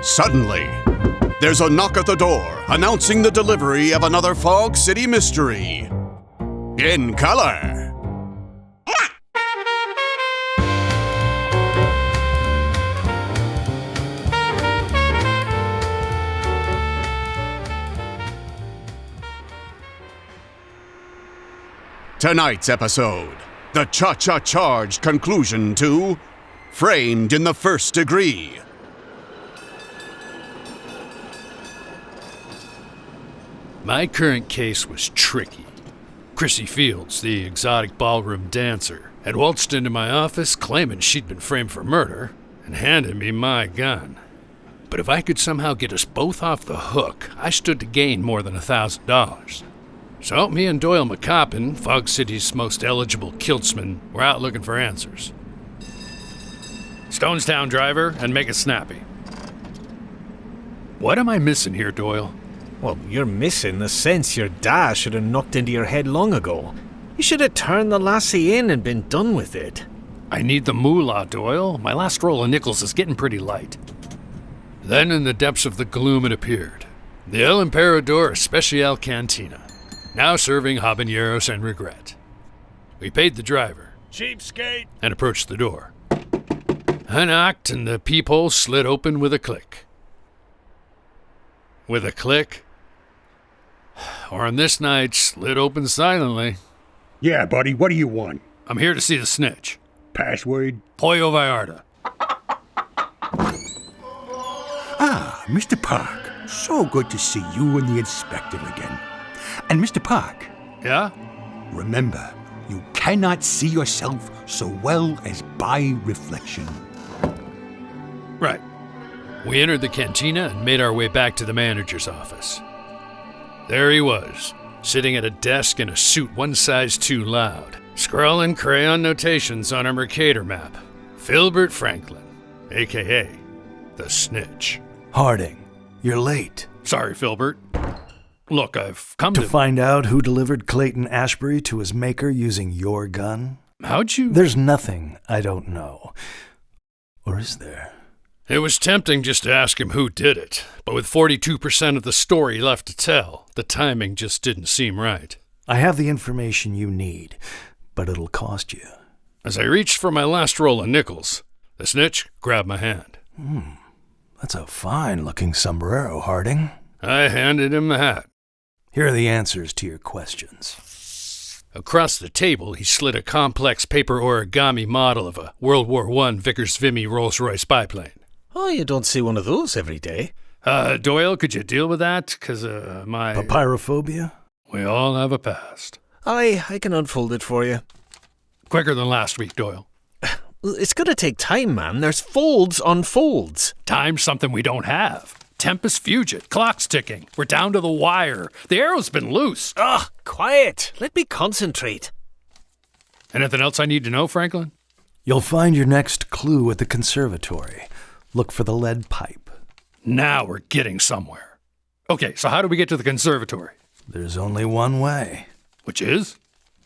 Suddenly, there's a knock at the door announcing the delivery of another Fog City mystery. In color. Tonight's episode, the Cha Cha charged conclusion to Framed in the First Degree. My current case was tricky. Chrissy Fields, the exotic ballroom dancer, had waltzed into my office claiming she'd been framed for murder and handed me my gun. But if I could somehow get us both off the hook, I stood to gain more than $1,000. So me and Doyle McCoppin, Fog City's most eligible kiltsman, were out looking for answers. Stonestown driver, and make it snappy. What am I missing here, Doyle? Well, you're missing the sense your dad should have knocked into your head long ago. You should have turned the lassie in and been done with it. I need the moolah, Doyle. My last roll of nickels is getting pretty light. Then in the depths of the gloom it appeared. The El Emperador Especial Cantina. Now serving habaneros and regret. We paid the driver. Cheapskate! And approached the door. I knocked and the peephole slid open with a click. With a click? Or on this night, slid open silently. Yeah, buddy, what do you want? I'm here to see the snitch. Password? Pollo Vallarta. Ah, Mr. Park. So good to see you and the inspector again. And Mr. Park. Yeah? Remember, you cannot see yourself so well as by reflection. Right. We entered the cantina and made our way back to the manager's office. There he was, sitting at a desk in a suit one size too loud, scrawling crayon notations on a Mercator map. Filbert Franklin, a.k.a. the Snitch. Harding, you're late. Sorry, Filbert. Look, I've come to find out who delivered Clayton Ashbury to his maker using your gun? How'd you... There's nothing I don't know. Or is there? It was tempting just to ask him who did it, but with 42% of the story left to tell, the timing just didn't seem right. I have the information you need, but it'll cost you. As I reached for my last roll of nickels, the Snitch grabbed my hand. That's a fine-looking sombrero, Harding. I handed him the hat. Here are the answers to your questions. Across the table, he slid a complex paper origami model of a World War I Vickers-Vimy Rolls-Royce biplane. Oh, you don't see one of those every day. Doyle, could you deal with that? 'Cause my... Papyrophobia? We all have a past. I can unfold it for you. Quicker than last week, Doyle. It's gonna take time, man. There's folds on folds. Time's something we don't have. Tempest fugit. Clock's ticking. We're down to the wire. The arrow's been loose. Ugh, quiet. Let me concentrate. Anything else I need to know, Franklin? You'll find your next clue at the conservatory. Look for the lead pipe. Now we're getting somewhere. Okay, so how do we get to the conservatory? There's only one way. Which is?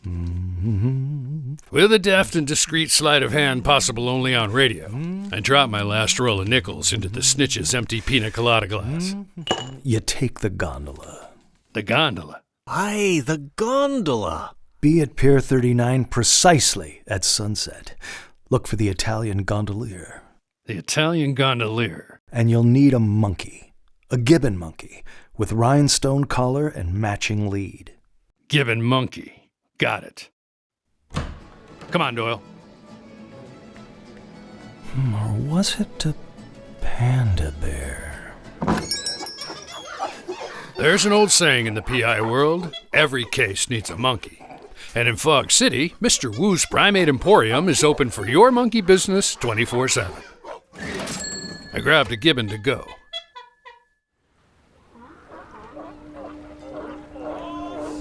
With a deft and discreet sleight of hand possible only on radio, I drop my last roll of nickels into the Snitch's empty pina colada glass. You take the gondola. The gondola? Aye, the gondola. Be at Pier 39 precisely at sunset. Look for the Italian gondolier. The Italian gondolier. And you'll need a monkey. A gibbon monkey, with rhinestone collar and matching lead. Gibbon monkey. Got it. Come on, Doyle. Or was it a panda bear? There's an old saying in the PI world, every case needs a monkey. And in Fog City, Mr. Wu's Primate Emporium is open for your monkey business 24/7. I grabbed a gibbon to go.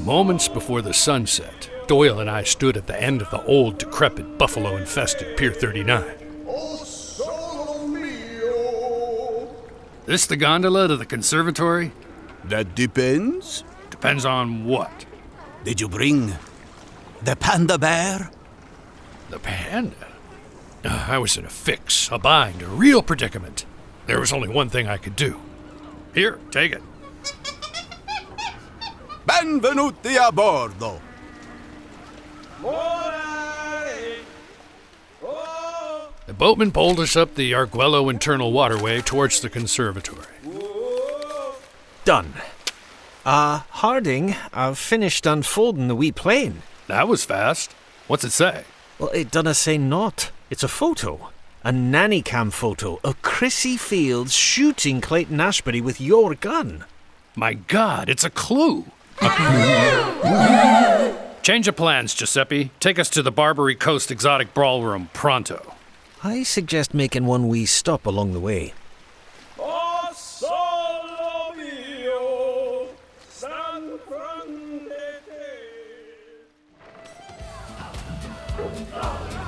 Moments before the sunset, Doyle and I stood at the end of the old, decrepit, buffalo-infested Pier 39. This the gondola to the conservatory? That depends. Depends on what? Did you bring the panda bear? The panda? I was in a fix, a bind, a real predicament. There was only one thing I could do. Here, take it. Benvenuti a bordo. The boatman pulled us up the Arguello internal waterway towards the conservatory. Done. Harding, I've finished unfolding the wee plane. That was fast. What's it say? Well, it doesn't say not. It's a photo. A nanny cam photo of Chrissy Fields shooting Clayton Ashbury with your gun. My God, it's a clue. Change of plans, Giuseppe. Take us to the Barbary Coast Exotic Ballroom, pronto. I suggest making one wee stop along the way.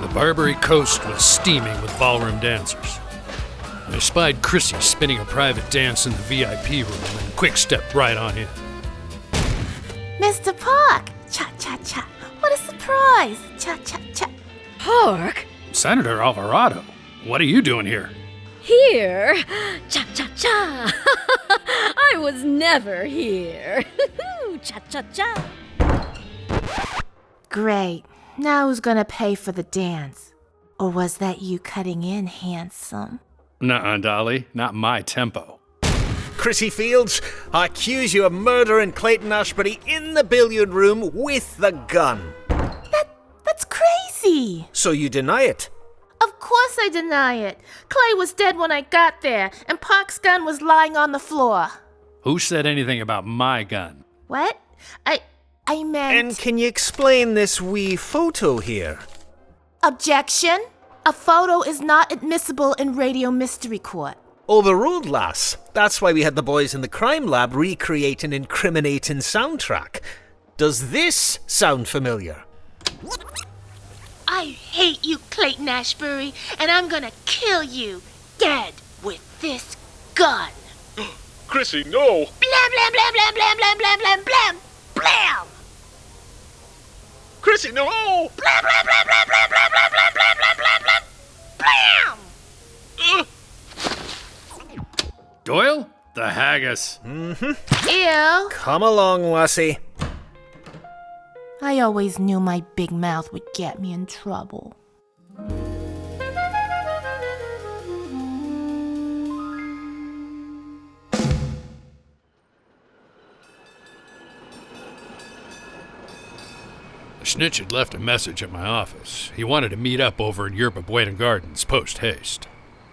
The Barbary Coast was steaming with ballroom dancers. I spied Chrissy spinning a private dance in the VIP room and quick stepped right on in. Mr. Park! Cha-cha-cha! What a surprise! Cha-cha-cha! Park? Senator Alvarado, what are you doing here? Here? Cha-cha-cha! I was never here. Cha-cha-cha! Great. Now who's gonna pay for the dance? Or was that you cutting in, handsome? Nuh-uh, Dolly, not my tempo. Chrissy Fields, I accuse you of murdering Clayton Ashbury in the billiard room with the gun. That's crazy! So you deny it? Of course I deny it. Clay was dead when I got there, and Park's gun was lying on the floor. Who said anything about my gun? What? I meant... And can you explain this wee photo here? Objection? A photo is not admissible in radio mystery court. Overruled, lass. That's why we had the boys in the crime lab recreate an incriminating soundtrack. Does this sound familiar? I hate you, Clayton Ashbury, and I'm gonna kill you dead with this gun. Chrissy, no! Blam, blam, blam, blam, blam, blam, blam, blam, blam, blam! Chrissy, no! Blam, blam, blam, blam, blam, blam, blam, blam, blam, blam, blam, blam! Doyle? The haggis. Ew. Come along, lassie. I always knew my big mouth would get me in trouble. Snitch had left a message at my office. He wanted to meet up over in Yerba Buena Gardens post-haste,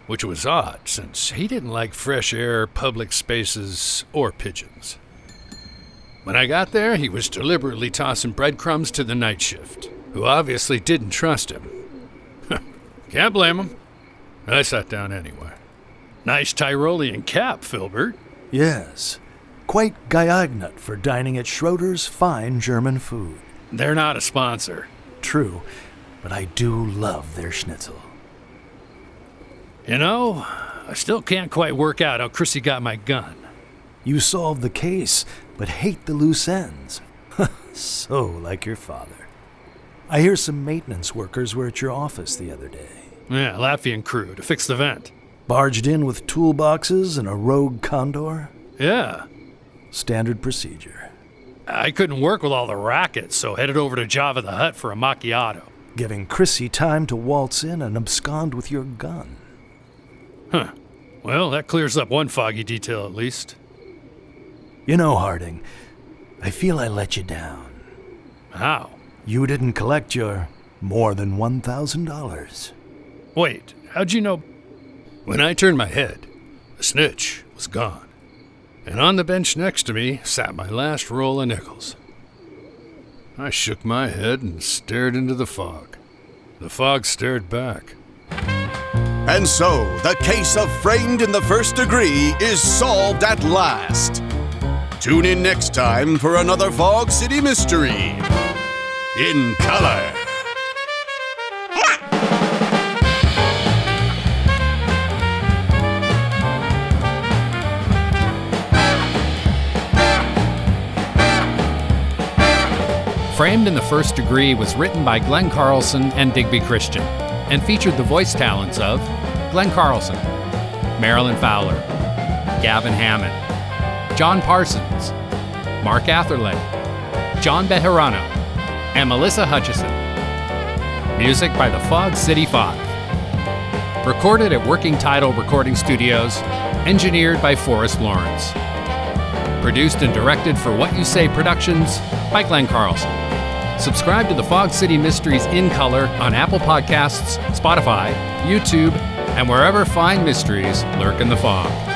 which was odd since he didn't like fresh air, public spaces, or pigeons. When I got there, he was deliberately tossing breadcrumbs to the night shift, who obviously didn't trust him. Can't blame him. I sat down anyway. Nice Tyrolean cap, Filbert. Yes, quite geeignet for dining at Schroeder's fine German food. They're not a sponsor. True, but I do love their schnitzel. You know, I still can't quite work out how Chrissy got my gun. You solved the case, but hate the loose ends. So like your father. I hear some maintenance workers were at your office the other day. Yeah, Latvian crew to fix the vent. Barged in with toolboxes and a rogue condor? Yeah. Standard procedure. I couldn't work with all the rackets, so headed over to Java the Hutt for a macchiato. Giving Chrissy time to waltz in and abscond with your gun. Huh. Well, that clears up one foggy detail at least. You know, Harding, I feel I let you down. How? You didn't collect your more than $1,000. Wait, how'd you know? When I turned my head, the snitch was gone. And on the bench next to me sat my last roll of nickels. I shook my head and stared into the fog. The fog stared back. And so, the case of framed in the first degree is solved at last. Tune in next time for another Fog City mystery. In color. Framed in the First Degree was written by Glenn Carlson and Digby Christian, and featured the voice talents of Glenn Carlson, Marilynn Fowler, Gavin Hammon, John Parsons, Mark Atherlay, John Bejarano, and Melissa Hutchison. Music by the Fog City 5. Recorded at Working Title Recording Studios, engineered by Forrest Lawrence. Produced and directed for What You Say Productions by Glenn Carlson. Subscribe to the Fog City Mysteries in color on Apple Podcasts, Spotify, YouTube, and wherever fine mysteries lurk in the fog.